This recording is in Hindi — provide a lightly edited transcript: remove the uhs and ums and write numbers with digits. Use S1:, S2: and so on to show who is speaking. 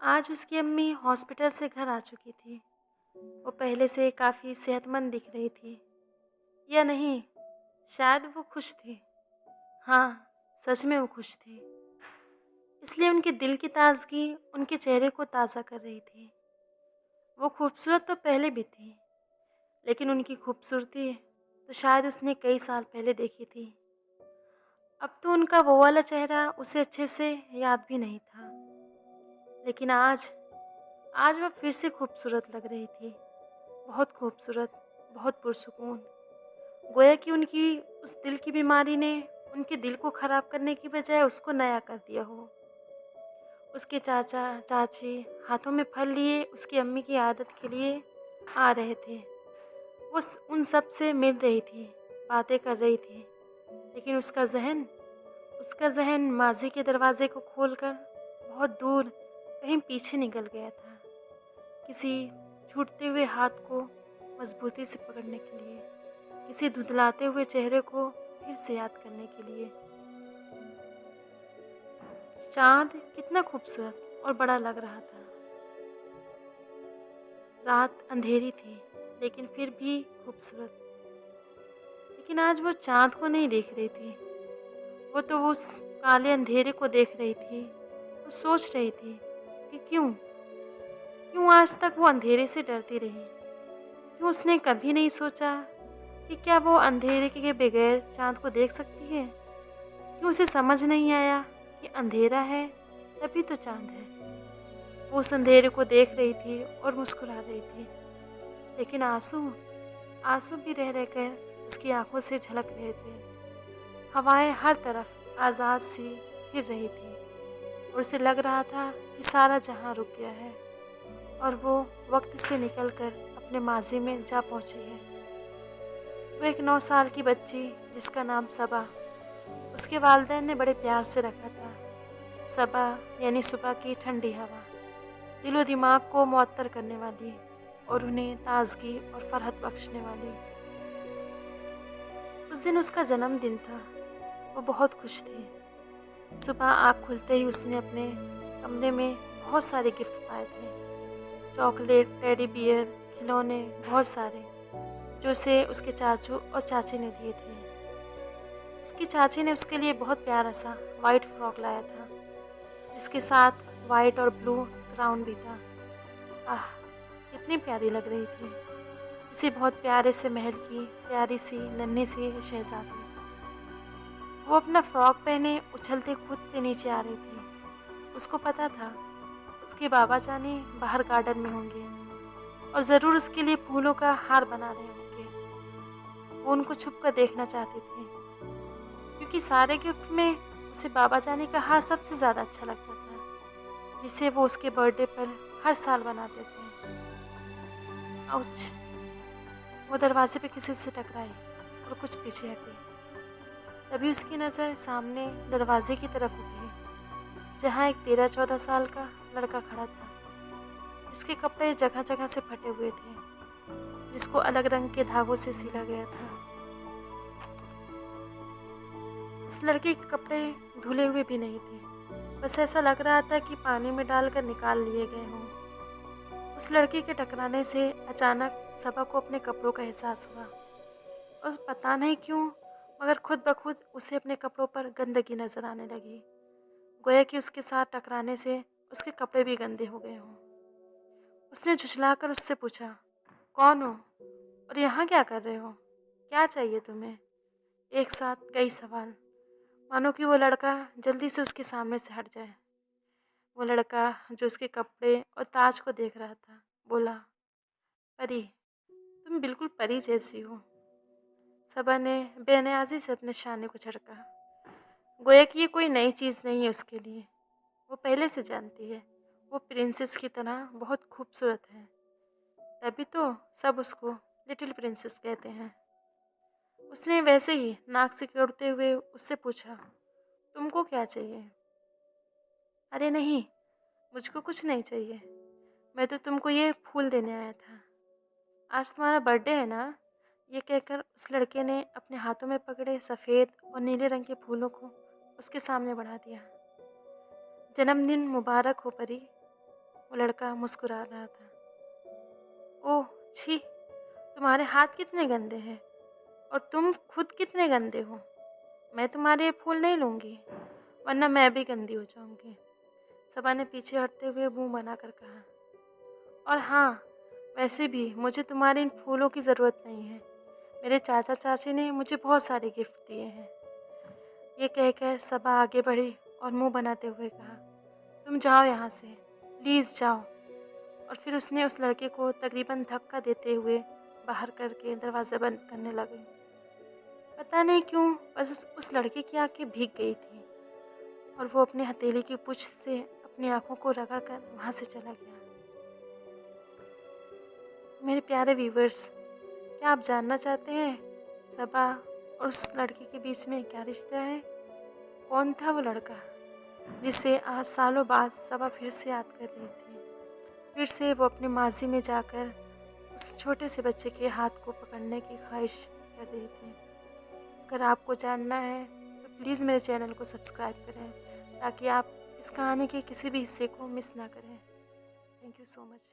S1: आज उसकी अम्मी हॉस्पिटल से घर आ चुकी थी। वो पहले से काफ़ी सेहतमंद दिख रही थी। या नहीं, शायद वो खुश थी। हाँ, सच में वो खुश थी। इसलिए उनके दिल की ताज़गी उनके चेहरे को ताज़ा कर रही थी। वो खूबसूरत तो पहले भी थी, लेकिन उनकी खूबसूरती तो शायद उसने कई साल पहले देखी थी। अब तो उनका वो वाला चेहरा उसे अच्छे से याद भी नहीं था। लेकिन आज आज वह फिर से खूबसूरत लग रही थी। बहुत खूबसूरत, बहुत पुरसुकून। गोया कि उनकी उस दिल की बीमारी ने उनके दिल को ख़राब करने की बजाय उसको नया कर दिया हो। उसके चाचा चाची हाथों में फल लिए उसकी अम्मी की आदत के लिए आ रहे थे। वो उन सब से मिल रही थी, बातें कर रही थी। लेकिन उसका जहन माजी के दरवाजे को खोलकर बहुत दूर कहीं पीछे निकल गया था, किसी छूटते हुए हाथ को मजबूती से पकड़ने के लिए, किसी धुंधलाते हुए चेहरे को फिर से याद करने के लिए। चाँद कितना खूबसूरत और बड़ा लग रहा था। रात अंधेरी थी, लेकिन फिर भी खूबसूरत। लेकिन आज वो चाँद को नहीं देख रही थी, वो तो उस काले अंधेरे को देख रही थी। वो सोच रही थी कि क्यों क्यों आज तक वो अंधेरे से डरती रही। क्यों उसने कभी नहीं सोचा कि क्या वो अंधेरे के बगैर चाँद को देख सकती है। क्यों उसे समझ नहीं आया कि अंधेरा है तभी तो चाँद है। वो उस अंधेरे को देख रही थी और मुस्कुरा रही थी, लेकिन आंसू आंसू भी रह रहकर उसकी आंखों से झलक रहे थे। हवाएं हर तरफ आज़ाद सी फिर रही थी और उसे लग रहा था कि सारा जहां रुक गया है और वो वक्त से निकलकर अपने माजी में जा पहुंची है। वो एक 9 साल की बच्ची जिसका नाम सबा उसके वालिदैन ने बड़े प्यार से रखा था। सबा यानी सुबह की ठंडी हवा, दिलो दिमाग को मुअत्तर करने वाली और उन्हें ताजगी और फरहत बख्शने वाली। उस दिन उसका जन्मदिन था। वो बहुत खुश थी। सुबह आँख खुलते ही उसने अपने कमरे में बहुत सारे गिफ्ट पाए थे। चॉकलेट, टेडी बियर, खिलौने, बहुत सारे, जो उसे उसके चाचू और चाची ने दिए थे। उसकी चाची ने उसके लिए बहुत प्यारा सा वाइट फ्रॉक लाया था, जिसके साथ वाइट और ब्लू क्राउन भी था। आह, कितनी प्यारी लग रही थी, किसी बहुत प्यारे से महल की प्यारी सी नन्ही सी शहजादी। वो अपना फ्रॉक पहने उछलते कूदते नीचे आ रही थी। उसको पता था उसके बाबा जानी बाहर गार्डन में होंगे और ज़रूर उसके लिए फूलों का हार बना रहे होंगे। वो उनको छुप कर देखना चाहती थी, क्योंकि सारे गिफ्ट में उसे बाबा जानी का हार सबसे ज़्यादा अच्छा लगता था, जिसे वो उसके बर्थडे पर हर साल बनाते थे। आउच! वो दरवाजे पे किसी से टकराई और कुछ पीछे हटी। तभी उसकी नज़र सामने दरवाजे की तरफ उठी, जहाँ एक 13-14 साल का लड़का खड़ा था, जिसके कपड़े जगह जगह से फटे हुए थे, जिसको अलग रंग के धागों से सिला गया था। उस लड़के के कपड़े धुले हुए भी नहीं थे, बस ऐसा लग रहा था कि पानी में डालकर निकाल लिए गए हों। उस लड़के के टकराने से अचानक सबा को अपने कपड़ों का एहसास हुआ और पता नहीं क्यों, मगर खुद ब खुद उसे अपने कपड़ों पर गंदगी नजर आने लगी। गोया कि उसके साथ टकराने से उसके कपड़े भी गंदे हो गए हों। उसने झुठलाकर उससे पूछा, कौन हो और यहाँ क्या कर रहे हो? क्या चाहिए तुम्हें? एक साथ कई सवाल, मानो कि वो लड़का जल्दी से उसके सामने से हट जाए। वो लड़का जो उसके कपड़े और ताज को देख रहा था बोला, परी, तुम बिल्कुल परी जैसी हो। सबा ने बेनियाजी से अपने शाने को झटका। गोया कि ये कोई नई चीज़ नहीं है उसके लिए, वो पहले से जानती है वो प्रिंसेस की तरह बहुत खूबसूरत है। तभी तो सब उसको लिटिल प्रिंसेस कहते हैं। उसने वैसे ही नाक सिकोड़ते हुए उससे पूछा, तुमको क्या चाहिए? अरे नहीं, मुझको कुछ नहीं चाहिए। मैं तो तुमको ये फूल देने आया था। आज तुम्हारा बर्थडे है ना? ये कहकर उस लड़के ने अपने हाथों में पकड़े सफ़ेद और नीले रंग के फूलों को उसके सामने बढ़ा दिया। जन्मदिन मुबारक हो परी। वो लड़का मुस्कुरा रहा था। ओह छी! तुम्हारे हाथ कितने गंदे हैं और तुम खुद कितने गंदे हो। मैं तुम्हारे ये फूल नहीं लूँगी, वरना मैं भी गंदी हो जाऊँगी। सबा ने पीछे हटते हुए मुँह बनाकर कहा। और हाँ, वैसे भी मुझे तुम्हारे इन फूलों की ज़रूरत नहीं है। मेरे चाचा चाची ने मुझे बहुत सारे गिफ्ट दिए हैं। ये कहकर सबा आगे बढ़ी और मुँह बनाते हुए कहा, तुम जाओ यहाँ से, प्लीज़ जाओ। और फिर उसने उस लड़के को तकरीबन धक्का देते हुए बाहर करके दरवाज़ा बंद करने लगी। पता नहीं क्यों, बस उस लड़के की आंखें भीग गई थी और वो अपने हथेली की पूंछ से अपनी आंखों को रगड़ कर वहाँ से चला गया। मेरे प्यारे व्यूवर्स, क्या आप जानना चाहते हैं सबा और उस लड़के के बीच में क्या रिश्ता है? कौन था वो लड़का जिसे आज सालों बाद सबा फिर से याद कर रही थी? फिर से वो अपने माजी में जाकर उस छोटे से बच्चे के हाथ को पकड़ने की ख्वाहिश कर रही थी। अगर आपको जानना है तो प्लीज़ मेरे चैनल को सब्सक्राइब करें ताकि आप इस कहानी के किसी भी हिस्से को मिस ना करें। Thank you so much.